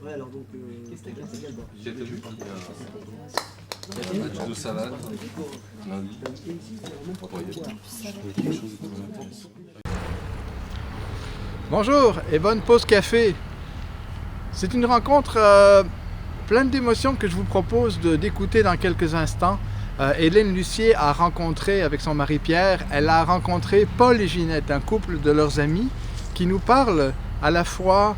Ouais, alors donc, qu'est-ce qu'il y a là-bas? J'ai vu match de salade, lundi. Bonjour et bonne pause café. C'est une rencontre pleine d'émotions que je vous propose d'écouter dans quelques instants. Hélène Lucier a rencontré, avec son mari Pierre, elle a rencontré Paul et Ginette, un couple de leurs amis, qui nous parlent à la fois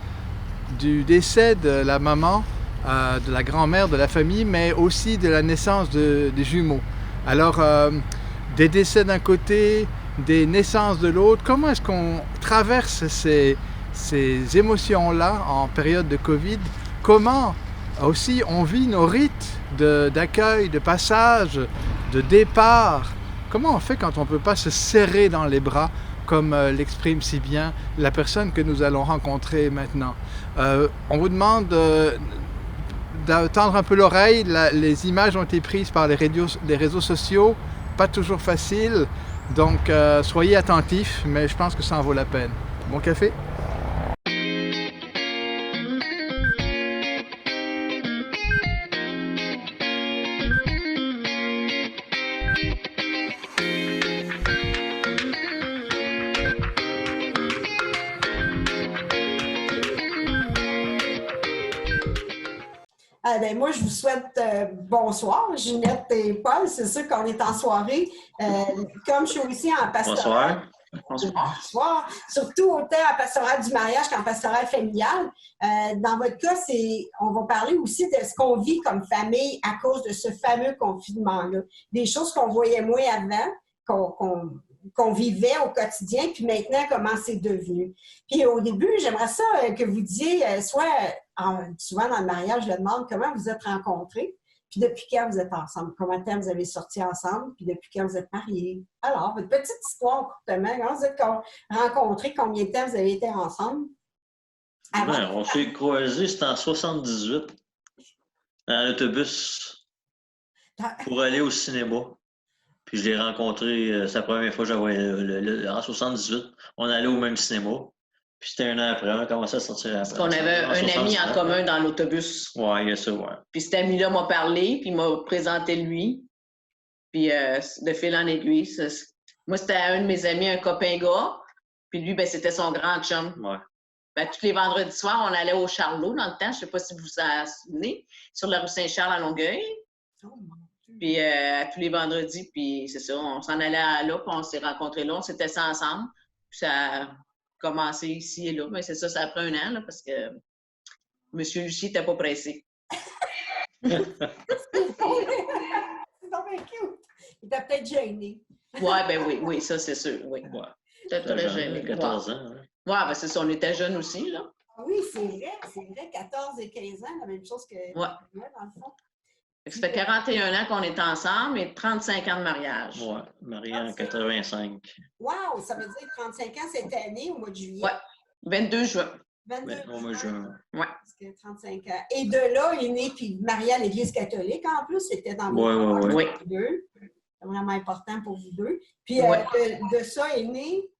du décès de la maman, de la grand-mère de la famille, mais aussi de la naissance des jumeaux. Alors, des décès d'un côté, des naissances de l'autre, comment est-ce qu'on traverse ces émotions-là en période de Covid? Comment aussi on vit nos rites d'accueil, de passage, de départ? Comment on fait quand on ne peut pas se serrer dans les bras, comme l'exprime si bien la personne que nous allons rencontrer maintenant? On vous demande d'attendre un peu l'oreille. Les images ont été prises par les réseaux sociaux, pas toujours facile. Donc, soyez attentifs, mais je pense que ça en vaut la peine. Bon café? Ben moi, je vous souhaite bonsoir, Ginette et Paul. C'est sûr qu'on est en soirée. Comme je suis aussi en pastoral. Bonsoir. Surtout autant en pastoral du mariage qu'en pastoral familial. Dans votre cas, on va parler aussi de ce qu'on vit comme famille à cause de ce fameux confinement-là. Des choses qu'on voyait moins avant, qu'on vivait au quotidien, puis maintenant, comment c'est devenu. Puis au début, j'aimerais ça que vous disiez, souvent dans le mariage, je le demande, comment vous êtes rencontrés, puis depuis quand vous êtes ensemble, combien de temps vous avez sorti ensemble, puis depuis quand vous êtes mariés. Alors, votre petite histoire, courtement, comment vous êtes rencontrés, combien de temps vous avez été ensemble? Ben, on s'est croisés, c'était en 78, en autobus, pour aller au cinéma. Puis je l'ai rencontré, c'est la première fois que je voyais en 78. On allait au même cinéma. Puis c'était un an après, on a commencé à sortir après. Parce qu'on avait un ami en commun dans l'autobus. Oui, il y a ça, oui. Puis cet ami-là m'a parlé, puis il m'a présenté lui. Puis de fil en aiguille. Moi, c'était un de mes amis, un copain gars. Puis lui, ben, c'était son grand chum. Ouais. Ben, tous les vendredis soirs, on allait au Charlot dans le temps. Je ne sais pas si vous vous en souvenez. Sur la rue Saint-Charles à Longueuil. Puis tous les vendredis, puis c'est ça, on s'en allait là, puis on s'est rencontrés là, on s'était ça ensemble. Puis ça a commencé ici et là. Mais c'est ça, ça a pris un an, là, parce que M. Lucie n'était pas pressé. C'est donc bien cute. Il était peut-être gêné. Oui, ça c'est sûr, oui. Ouais. Peut-être très gêné. 14 ans. Hein? Oui, ben c'est ça, on était jeunes aussi, là. Oui, c'est vrai, 14 et 15 ans, la même chose que moi, dans le fond. Ça fait 41 ans qu'on est ensemble et 35 ans de mariage. Oui, marié en 85. Wow! Ça veut dire 35 ans cette année, au mois de juillet. Oui, 22 juin. 22 au mois de juin. Oui. Parce que 35 ans. Et de là, il est né, puis marié à l'Église catholique, en plus, c'était dans le Oui. deux. C'est vraiment important pour vous deux. Puis de ça est né...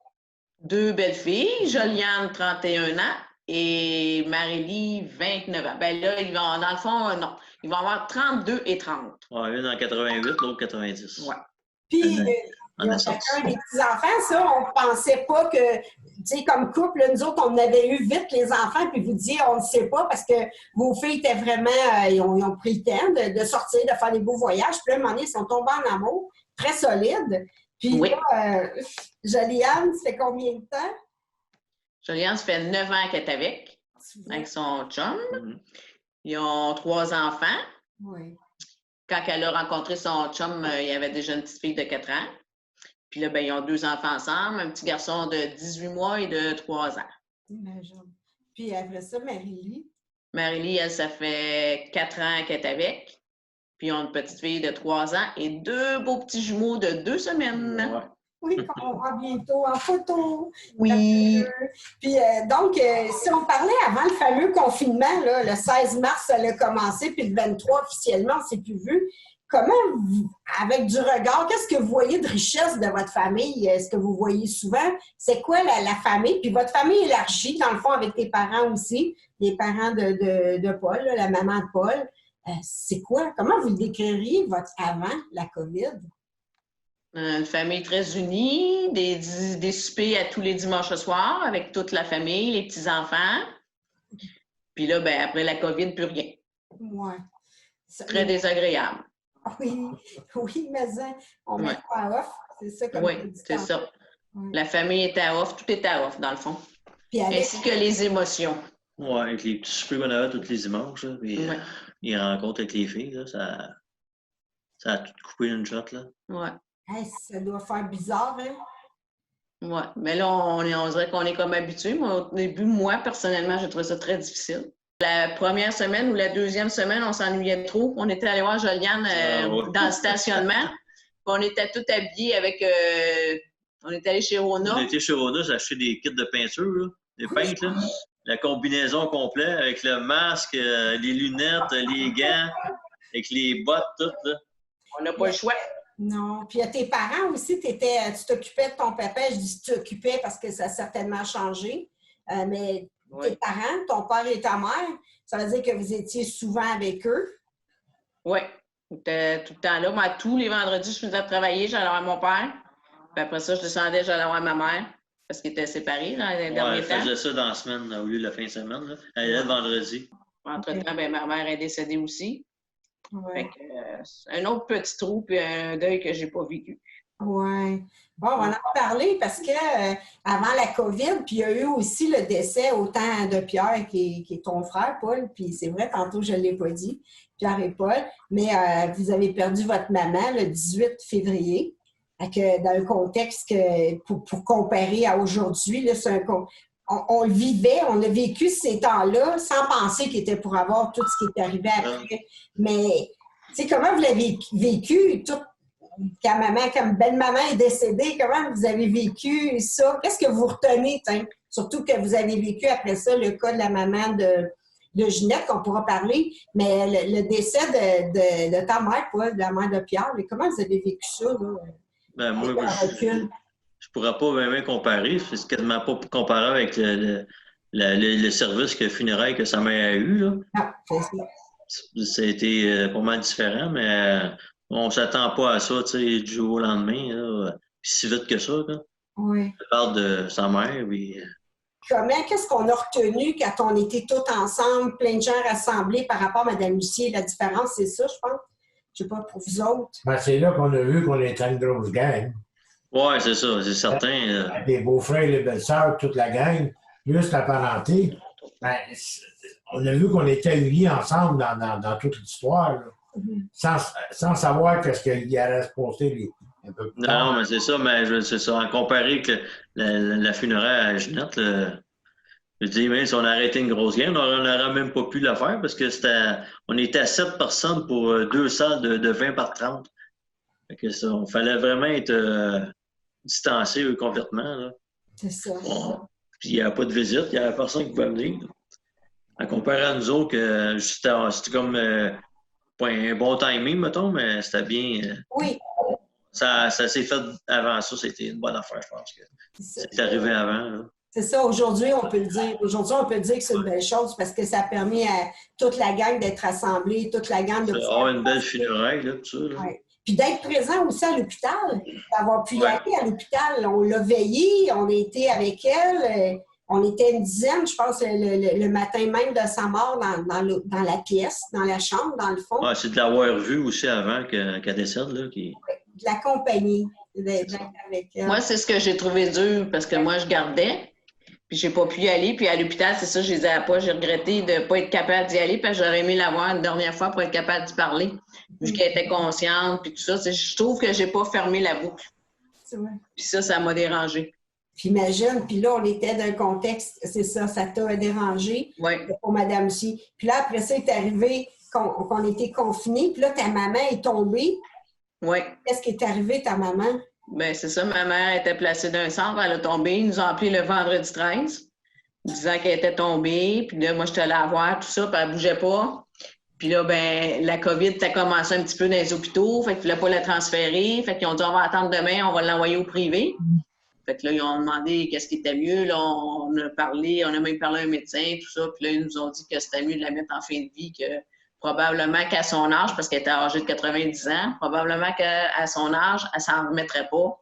2 belles filles, Joliane, 31 ans, et Marélie, 29 ans. Ben là, dans le fond, non. Ils vont avoir 32 et 30. Oui, une en 88, l'autre 90. Oui. Puis, ils ont chacun des petits-enfants. Ça, on ne pensait pas que, tu sais, comme couple, nous autres, on avait eu vite les enfants, puis vous disiez, on ne sait pas, parce que vos filles étaient vraiment, ils ont pris le temps de sortir, de faire des beaux voyages. Puis là, à un moment donné, ils sont tombés en amour, très solides. Puis là, Joliane, ça fait combien de temps? Joliane, ça fait 9 ans qu'elle est avec son chum. Mm-hmm. Ils ont 3 enfants. Oui. Quand elle a rencontré son chum, il y avait déjà une petite fille de 4 ans. Puis là, ben, ils ont 2 enfants ensemble, un petit garçon de 18 mois et de 3 ans. Imagine. Puis après ça, Marie-Lie. Marie-Lie, elle, ça fait 4 ans qu'elle est avec. Puis ils ont une petite fille de 3 ans et 2 beaux petits jumeaux de 2 semaines. Ouais. Oui, qu'on voit bientôt en photo. Oui. Puis donc, si on parlait avant le fameux confinement, là, le 16 mars, ça a commencé, puis le 23 officiellement, on ne s'est plus vu. avec du regard, qu'est-ce que vous voyez de richesse de votre famille? Est-ce que vous voyez souvent? C'est quoi la famille? Puis votre famille élargie, dans le fond, avec tes parents aussi, les parents de Paul, là, la maman de Paul. C'est quoi? Comment vous décririez votre avant la COVID? Une famille très unie, des soupers à tous les dimanches soirs avec toute la famille, les petits-enfants. Puis là, ben, après la COVID, plus rien. Ouais. Très désagréable. Oui, mais on met pas off, c'est ça comme oui, c'est ça. Ouais. La famille est à off, tout est à off, dans le fond. Ainsi que les émotions. Oui, avec les petits soupers qu'on avait tous les dimanches, là, puis les rencontres avec les filles, là, ça a tout coupé une shot, là. Oui. Hey, ça doit faire bizarre, hein? Oui, mais là, on dirait qu'on est comme habitué. Moi, au début, moi, personnellement, j'ai trouvé ça très difficile. La première semaine ou la deuxième semaine, on s'ennuyait trop. On était allé voir Joliane dans le stationnement. On était tous habillés avec... on est allé chez Rona. On était chez Rona, j'ai acheté des kits de peinture, là, des peintes, là. La combinaison complète avec le masque, les lunettes, les gants, avec les bottes, tout, là. On n'a pas le choix. Non. Puis tes parents aussi, tu t'occupais de ton papa. Je dis tu t'occupais parce que ça a certainement changé. Mais tes parents, ton père et ta mère, ça veut dire que vous étiez souvent avec eux? Oui. J'étais tout le temps là. Moi, tous les vendredis, je faisais travailler, j'allais voir mon père. Puis après ça, je descendais, j'allais voir ma mère. Parce qu'ils étaient séparés dans les derniers temps. Elle faisait ça dans la semaine au lieu de la fin de semaine. Là. Elle allait le vendredi. Entre-temps, ben, ma mère est décédée aussi. Ouais. Un autre petit trou puis un deuil que j'ai pas vécu. Oui. Bon, on va en parler parce que avant la COVID, puis il y a eu aussi le décès autant de Pierre qui est ton frère, Paul, puis c'est vrai, tantôt je ne l'ai pas dit, Pierre et Paul, mais vous avez perdu votre maman le 18 février. Dans un contexte que, pour comparer à aujourd'hui, là, on le vivait, on a vécu ces temps-là sans penser qu'il était pour avoir tout ce qui est arrivé après. Mais, tu sais, comment vous l'avez vécu, quand belle-maman est décédée, comment vous avez vécu ça? Qu'est-ce que vous retenez, t'sais? Surtout que vous avez vécu après ça le cas de la maman de Ginette, qu'on pourra parler, mais le décès de ta mère, quoi, de la mère de Pierre, mais comment vous avez vécu ça, là? Ben, moi, je ne pourrais pas vraiment comparer. C'est quasiment pas comparable avec le service funéraire que sa mère a eu. Là. Ah, c'est ça. Ça a été pas mal différent, mais on ne s'attend pas à ça du jour au lendemain. Là, si vite que ça. Là. Oui. Je parle de sa mère. Puis, qu'est-ce qu'on a retenu quand on était tous ensemble, plein de gens rassemblés par rapport à Mme Lucier? La différence, c'est ça, je pense. Je ne sais pas, pour vous autres. Ben, c'est là qu'on a vu qu'on était une grosse gang. Oui, c'est ça, c'est certain. Les beaux-frères et les belles-sœurs, toute la gang, plus la parenté. Ben, on a vu qu'on était unis ensemble dans toute l'histoire, sans savoir qu'est-ce qu'il allait se passer un peu plus tard. Non, mais c'est ça, mais c'est ça. En comparé avec la funéraire à Ginette, je dis, même si on a arrêté une grosse game, on n'aurait même pas pu la faire parce que on était à 7 personnes pour 2 salles de 20 par 30. Fait que ça, on fallait vraiment être distancé complètement. Là. C'est ça. Bon. Puis il n'y avait pas de visite, il n'y avait personne qui pouvait venir. En comparé à nous autres, c'était comme pas un bon timing, mettons, mais c'était bien. Oui. Ça s'est fait avant ça, c'était une bonne affaire, je pense. C'est arrivé avant. Là. C'est ça, aujourd'hui, on peut le dire. Aujourd'hui, on peut dire que c'est une belle chose parce que ça a permis à toute la gang d'être rassemblée, toute la gang de... avoir une belle funéraille, là, tout ça. Là. Ouais. Puis d'être présent aussi à l'hôpital, d'avoir pu y aller à l'hôpital. On l'a veillé, on a été avec elle, on était une dizaine, je pense, le matin même de sa mort dans la pièce, dans la chambre, dans le fond. Ouais, c'est de l'avoir vue aussi avant qu'elle décède. Là, qui... De la compagnie, d'être avec elle. Moi, c'est ce que j'ai trouvé dur parce que moi, je gardais. Puis j'ai pas pu y aller. Puis à l'hôpital, c'est ça, je disais à pas, j'ai regretté de ne pas être capable d'y aller parce que j'aurais aimé la voir une dernière fois pour être capable d'y parler. Vu qu'elle était consciente, puis tout ça. Je trouve que j'ai pas fermé la boucle. C'est vrai. Puis ça m'a dérangé. Puis imagine, puis là, on était dans un contexte, c'est ça t'a dérangé pour Mme aussi. Puis là, après ça, est arrivé qu'on était confinés. Puis là, ta maman est tombée. Oui. Qu'est-ce qui est arrivé, ta maman? Bien, c'est ça. Ma mère était placée d'un centre. Elle a tombé. Ils nous ont appelé le vendredi 13, disant qu'elle était tombée. Puis là, moi, j'étais allée la voir, tout ça, puis elle ne bougeait pas. Puis là, ben, la COVID, ça a commencé un petit peu dans les hôpitaux, fait qu'ils ne voulaient pas la transférer. Fait qu'ils ont dit, on va attendre demain, on va l'envoyer au privé. Fait que là, ils ont demandé qu'est-ce qui était mieux. Là, on a parlé, on a même parlé à un médecin, tout ça. Puis là, ils nous ont dit que c'était mieux de la mettre en fin de vie, que probablement qu'à son âge, parce qu'elle était âgée de 90 ans, probablement qu'à son âge, elle s'en remettrait pas.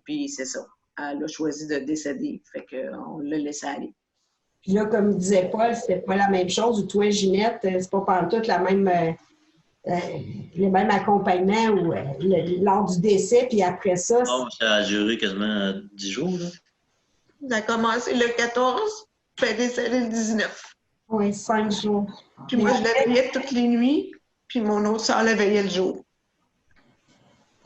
Puis c'est ça. Elle a choisi de décéder. Fait qu'on l'a laissé aller. Puis là, comme disait Paul, c'était pas la même chose. Ou toi, Ginette, c'est pas pantoute la même, le même accompagnement ou, lors du décès, puis après ça. Oh, ça a duré quasiment 10 jours. Là. Ça a commencé le 14, puis elle est décédée le 19. Oui, 5 jours. Puis moi, je la veillais toutes les nuits, puis mon autre sœur la veillait le jour.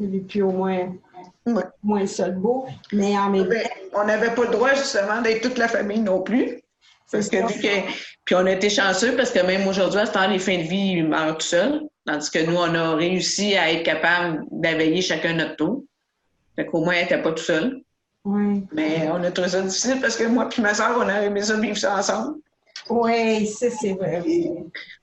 Et puis au moins ça le beau. Mais en même temps. On n'avait pas le droit, justement, d'être toute la famille non plus. Parce que, puis on a été chanceux parce que même aujourd'hui, à ce temps, les fins de vie, ils meurent tout seuls. Tandis que nous, on a réussi à être capable d'éveiller chacun notre tour. Fait qu'au moins, elle n'était pas tout seul. Oui. Mais on a trouvé ça difficile parce que moi et ma soeur, on a aimé ça vivre ça ensemble. Oui, ça, c'est vrai.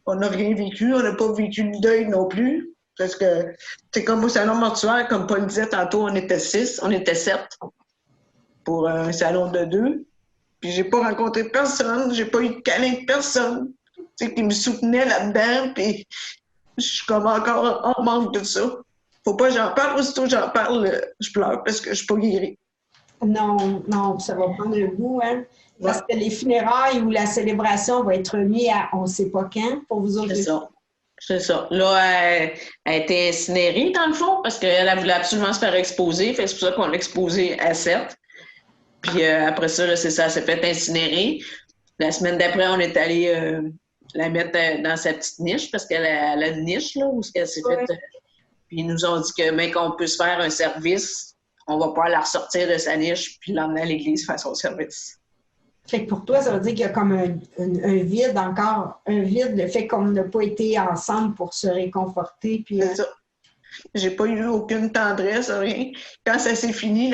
On n'a rien vécu, on n'a pas vécu le deuil non plus. Parce que, c'est comme au salon mortuaire, comme Paul disait tantôt, on était 6, on était 7 pour un salon de 2. Puis j'ai pas rencontré personne, j'ai pas eu de câlin de personne, tu sais, qui me soutenait là-dedans, puis je suis comme encore en manque de ça. Faut pas que j'en parle, aussitôt que j'en parle, je pleure parce que je suis pas guérie. Non, ça va prendre un bout, hein? Parce que les funérailles ou la célébration va être remis à on sait pas quand pour vous autres. C'est ça. Là, elle a été incinérée, dans le fond, parce qu'elle voulait absolument se faire exposer. Fait que c'est pour ça qu'on l'a exposée à 7. Puis après ça, là, c'est ça, elle s'est fait incinérer. La semaine d'après, on est allé la mettre dans sa petite niche, parce qu'elle a une niche, là, où elle s'est faite. Puis ils nous ont dit que, même qu'on peut se faire un service, on va pouvoir la ressortir de sa niche, puis l'emmener à l'église faire son service. Fait que pour toi, ça veut dire qu'il y a comme un vide encore, un vide, le fait qu'on n'a pas été ensemble pour se réconforter. Puis, c'est ça. J'ai pas eu aucune tendresse, rien. Quand ça s'est fini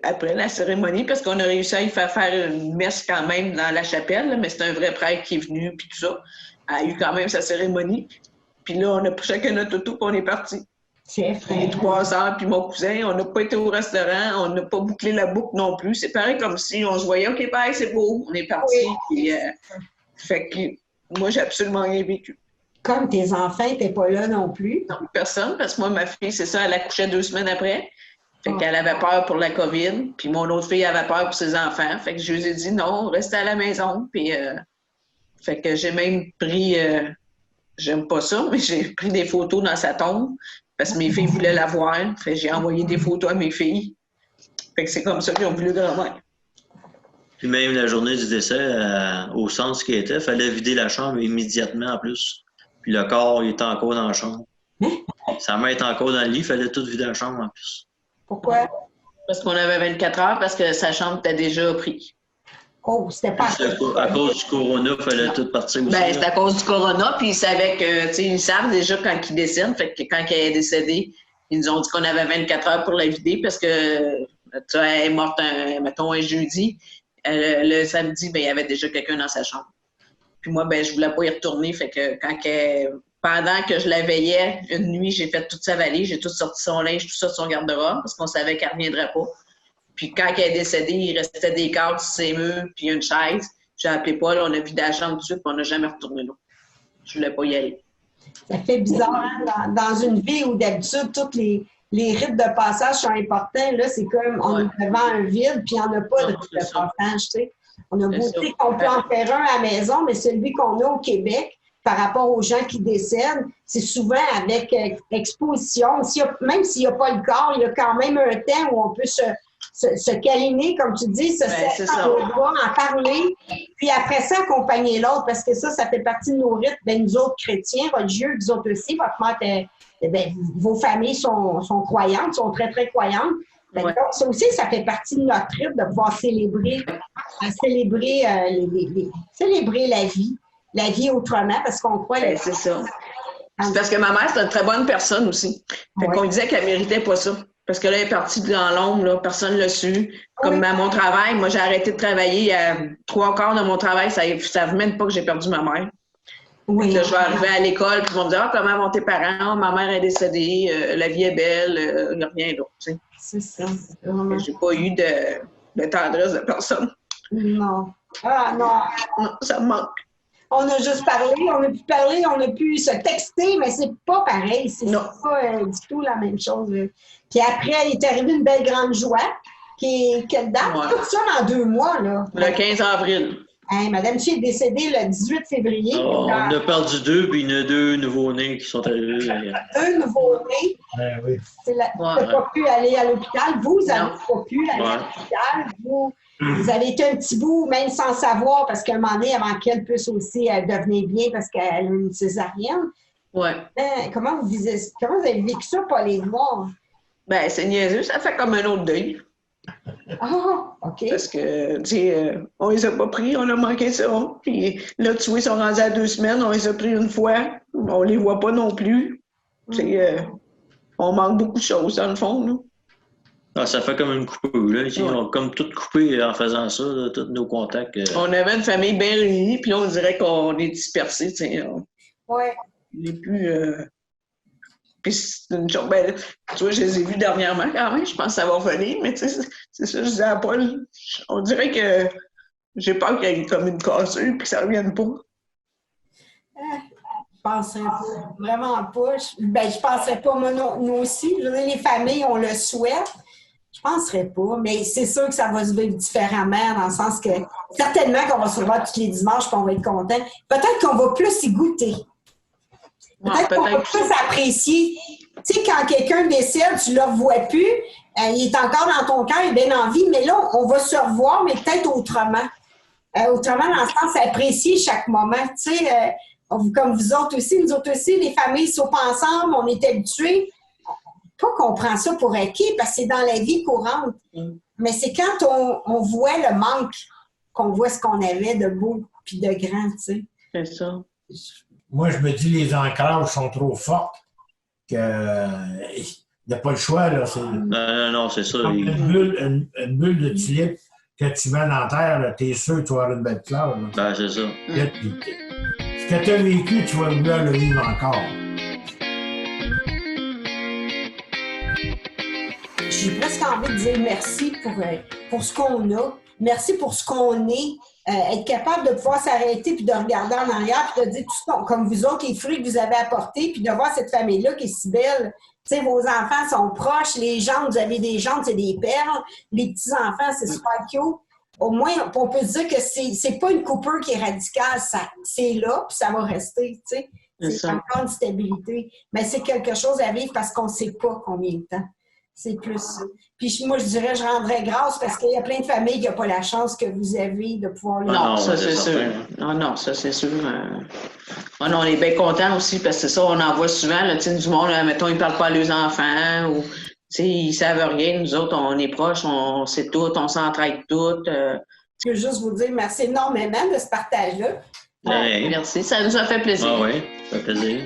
après la cérémonie, parce qu'on a réussi à y faire une messe quand même dans la chapelle, là, mais c'est un vrai prêtre qui est venu, puis tout ça. Elle a eu quand même sa cérémonie. Puis là, on a pris chacun notre auto, puis on est parti. C'est effrayant. Les 3 heures, puis mon cousin, on n'a pas été au restaurant, on n'a pas bouclé la boucle non plus. C'est pareil comme si on se voyait, OK, bye, c'est beau, on est parti. Puis, fait que moi, j'ai absolument rien vécu. Comme tes enfants n'étaient pas là non plus. Non, personne, parce que moi, ma fille, c'est ça, elle accouchait 2 semaines après. Fait qu'elle avait peur pour la COVID, puis mon autre fille avait peur pour ses enfants. Fait que je lui ai dit non, restez à la maison. Puis, fait que j'ai même pris, j'aime pas ça, mais j'ai pris des photos dans sa tombe, parce que mes filles voulaient la voir. Fait que j'ai envoyé des photos à mes filles. Fait que c'est comme ça qu'ils ont voulu grand-mère. Puis même la journée du décès, au centre qui était, il fallait vider la chambre immédiatement en plus. Puis le corps, il était encore dans la chambre. Sa mère était encore dans le lit, il fallait tout vider la chambre en plus. Pourquoi? Parce qu'on avait 24 heures, parce que sa chambre était déjà prise. Oh, c'était pas... À cause du corona, il fallait tout partir aussi. Ben, c'est à cause du corona, puis ils savaient que, tu sais, ils savent déjà quand ils décèdent. Fait que quand elle est décédée, ils nous ont dit qu'on avait 24 heures pour la vider parce que, tu sais, elle est morte, mettons, un jeudi. Le samedi, ben, il y avait déjà quelqu'un dans sa chambre. Puis moi, ben, je voulais pas y retourner. Fait que pendant que je la veillais, une nuit, j'ai fait toute sa valise, j'ai tout sorti son linge, tout ça de son garde-robe, parce qu'on savait qu'elle reviendrait pas. Puis quand elle est décédée, il restait des cadres sur ses murs, puis une chaise. J'ai appelé Paul, on a vidé la chambre tout de suite, puis on n'a jamais retourné là. Je voulais pas y aller. Ça fait bizarre, hein? Dans une vie où d'habitude, tous les rites de passage sont importants, là, c'est comme on est devant un vide, puis il n'y en a pas de rite de passage, tu sais. On a beau dire qu'on peut en faire un à la maison, mais celui qu'on a au Québec, par rapport aux gens qui décèdent, c'est souvent avec exposition. Même s'il n'y a pas le corps, il y a quand même un temps où on peut se câliner, comme tu dis, se serrer dans le doigt, en parler, puis après ça, accompagner l'autre, parce que ça fait partie de nos rites. Ben, nous autres chrétiens, religieux, vous autres aussi, votre mère, vos familles sont croyantes, sont très, très croyantes. Ben, donc, ça aussi, ça fait partie de notre rite de pouvoir célébrer la vie autrement, parce qu'on croit... c'est ça. C'est parce que ma mère, c'est une très bonne personne aussi. Fait qu'on disait qu'elle méritait pas ça. Parce que là, elle est partie dans l'ombre, là, personne ne l'a su. Comme à mon travail, moi, j'ai arrêté de travailler. 3 quarts de mon travail, ça ne savait même pas que j'ai perdu ma mère. Oui. Là, je vais arriver à l'école, puis ils vont me dire comment vont tes parents? Ma mère est décédée, la vie est belle, il n'y a rien d'autre. Tu sais. C'est ça. J'ai pas eu de tendresse de personne. Non. Ah non. Non, ça me manque. On a juste parlé, on a pu parler, on a pu se texter, mais c'est pas pareil. C'est pas du tout la même chose. Là. Puis après, il est arrivé une belle grande joie. Quelle date? Ouais. Tout ça dans 2 mois, là. Le 15 avril. Hey, Madame Chi est décédée le 18 février. On a perdu 2, puis il y en a 2 nouveaux-nés qui sont arrivés. 2 nouveaux-nés. Oui. Tu n'as pas pu aller à l'hôpital. Vous n'avez pas pu aller à l'hôpital. Vous avez été un petit bout, même sans savoir, parce qu'à un moment donné, avant qu'elle puisse aussi devenir bien, parce qu'elle a une césarienne. Oui. Comment vous avez vécu ça, Paul et moi? Ben, c'est niaiseux. Ça fait comme un autre deuil. Ah, OK. Parce que, tu sais, on les a pas pris, on a manqué ça. Puis là, tu vois, ils sont rendus à 2 semaines, on les a pris une fois. On les voit pas non plus. Tu sais, on manque beaucoup de choses, dans le fond, là. Ah, ça fait comme une coupure, là. Ils ont comme tout coupé en faisant ça, là, tous nos contacts. On avait une famille bien réunie, puis là, on dirait qu'on est dispersés, tu sais. Oui. On n'est plus... Puis c'est une chose... Ben, tu vois, je les ai vus dernièrement, quand même. Je pense que ça va revenir, mais tu sais, c'est ça, je disais à Paul. On dirait que j'ai peur qu'il y ait comme une cassure, puis que ça ne revienne pas. Je penserais pas. Vraiment pas. Je penserais pas. Moi, nous aussi. Je veux dire, les familles, on le souhaite. Je penserais pas. Mais c'est sûr que ça va se vivre différemment, dans le sens que certainement qu'on va se revoir tous les dimanches et qu'on va être content. Peut-être qu'on va plus y goûter. Peut-être qu'on va plus apprécier. Tu sais, quand quelqu'un décède, tu ne le revois plus. Il est encore dans ton cœur, il est bien en vie. Mais là, on va se revoir, mais peut-être autrement. Autrement, dans le sens d'apprécier chaque moment. Tu sais, comme vous autres aussi, nous autres aussi, les familles soupent ensemble, on est habitués. Pas qu'on prend ça pour acquis, parce que c'est dans la vie courante. Mais c'est quand on voit le manque qu'on voit ce qu'on avait de beau puis de grand, tu sais. C'est ça. Moi, je me dis les ancrages sont trop fortes, qu'il n'y a pas le choix, là. Non, c'est ça. Une bulle de tulipe que tu mets dans la terre, t'es sûr que tu vas avoir une belle fleur. Ben, c'est ça. Ce que tu as vécu, tu vas vouloir le vivre encore. J'ai presque envie de dire merci pour ce qu'on a. Merci pour ce qu'on est. Être capable de pouvoir s'arrêter puis de regarder en arrière puis de dire tout comme vous autres, les fruits que vous avez apportés puis de voir cette famille-là qui est si belle. Tu sais, vos enfants sont proches, les jambes, vous avez des jambes, c'est des perles. Les petits-enfants, c'est super cute. Au moins, on peut se dire que c'est pas une coupure qui est radicale. C'est là puis ça va rester, tu sais. C'est encore une stabilité. Mais c'est quelque chose à vivre parce qu'on ne sait pas combien de temps. C'est plus ça. Puis moi, je dirais, je rendrais grâce parce qu'il y a plein de familles qui n'ont pas la chance que vous avez de pouvoir... Non, ça c'est sûr. Non, ça c'est sûr. Non, on est bien contents aussi parce que c'est ça, on en voit souvent, là, du monde, là, mettons, ils ne parlent pas à leurs enfants ou ils ne savent rien. Nous autres, on est proches, on sait tout, on s'entraide tout. Je veux juste vous dire merci énormément de ce partage-là. Merci, ça nous a fait plaisir. Ah oui, ça fait plaisir.